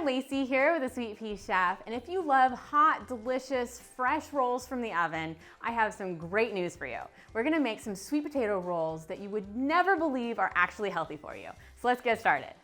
Lacey here with the Sweet Pea Chef, and if you love hot, delicious, fresh rolls from the oven, I have some great news for you. We're gonna make some sweet potato rolls that you would never believe are actually healthy for you. So let's get started.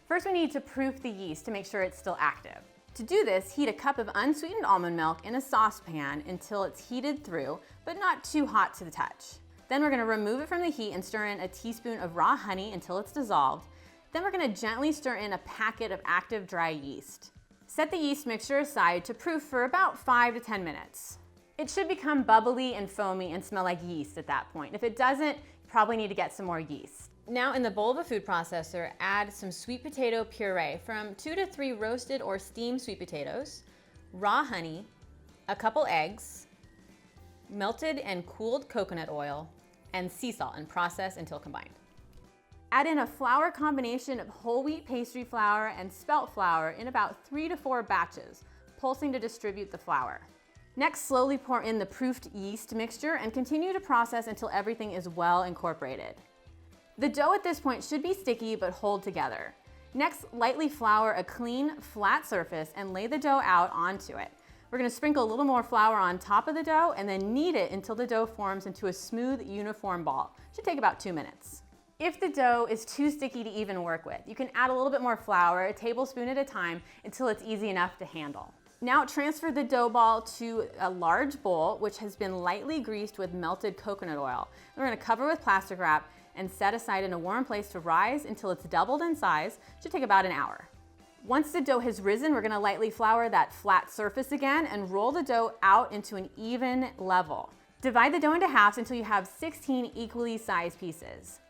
First, we need to proof the yeast to make sure it's still active. To do this, heat a cup of unsweetened almond milk in a saucepan until it's heated through, but not too hot to the touch. Then we're gonna remove it from the heat and stir in a teaspoon of raw honey until it's dissolved. Then we're gonna gently stir in a packet of active dry yeast. Set the yeast mixture aside to proof for about 5 to 10 minutes. It should become bubbly and foamy and smell like yeast at that point. If it doesn't, you probably need to get some more yeast. Now in the bowl of a food processor, add some sweet potato puree from 2 to 3 roasted or steamed sweet potatoes, raw honey, a couple eggs, melted and cooled coconut oil, and sea salt, and process until combined. Add in a flour combination of whole wheat pastry flour and spelt flour in about 3 to 4 batches, pulsing to distribute the flour. Next, slowly pour in the proofed yeast mixture and continue to process until everything is well incorporated. The dough at this point should be sticky but hold together. Next, lightly flour a clean, flat surface and lay the dough out onto it. We're gonna sprinkle a little more flour on top of the dough and then knead it until the dough forms into a smooth, uniform ball. Should take about 2 minutes. If the dough is too sticky to even work with, you can add a little bit more flour, a tablespoon at a time, until it's easy enough to handle. Now transfer the dough ball to a large bowl, which has been lightly greased with melted coconut oil. We're gonna cover with plastic wrap and set aside in a warm place to rise until it's doubled in size. Should take about an hour. Once the dough has risen, we're gonna lightly flour that flat surface again and roll the dough out into an even level. Divide the dough into halves until you have 16 equally sized pieces.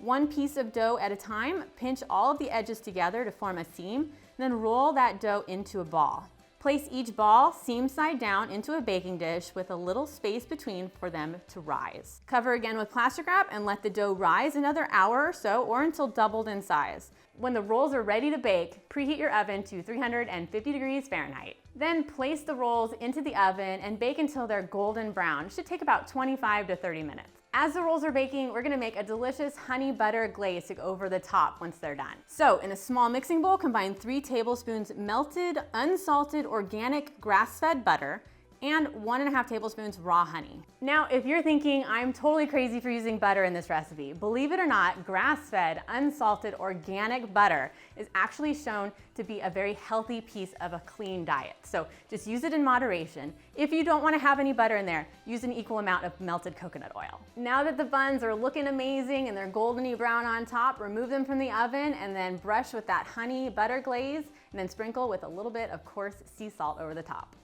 One piece of dough at a time, pinch all of the edges together to form a seam, then roll that dough into a ball. Place each ball seam side down into a baking dish with a little space between for them to rise. Cover again with plastic wrap and let the dough rise another hour or so, or until doubled in size. When the rolls are ready to bake, preheat your oven to 350 degrees Fahrenheit. Then place the rolls into the oven and bake until they're golden brown. It should take about 25 to 30 minutes. As the rolls are baking, we're gonna make a delicious honey butter glaze to go over the top once they're done. So in a small mixing bowl, combine 3 tablespoons melted, unsalted, organic grass-fed butter and 1.5 tablespoons raw honey. Now, if you're thinking, I'm totally crazy for using butter in this recipe, believe it or not, grass-fed, unsalted, organic butter is actually shown to be a very healthy piece of a clean diet. So just use it in moderation. If you don't want to have any butter in there, use an equal amount of melted coconut oil. Now that the buns are looking amazing and they're goldeny brown on top, remove them from the oven and then brush with that honey butter glaze and then sprinkle with a little bit of coarse sea salt over the top.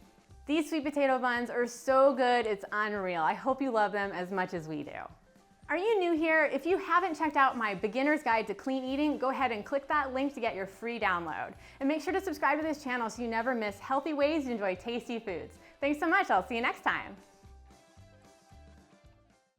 These sweet potato buns are so good, it's unreal. I hope you love them as much as we do. Are you new here? If you haven't checked out my beginner's guide to clean eating, go ahead and click that link to get your free download. And make sure to subscribe to this channel so you never miss healthy ways to enjoy tasty foods. Thanks so much, I'll see you next time.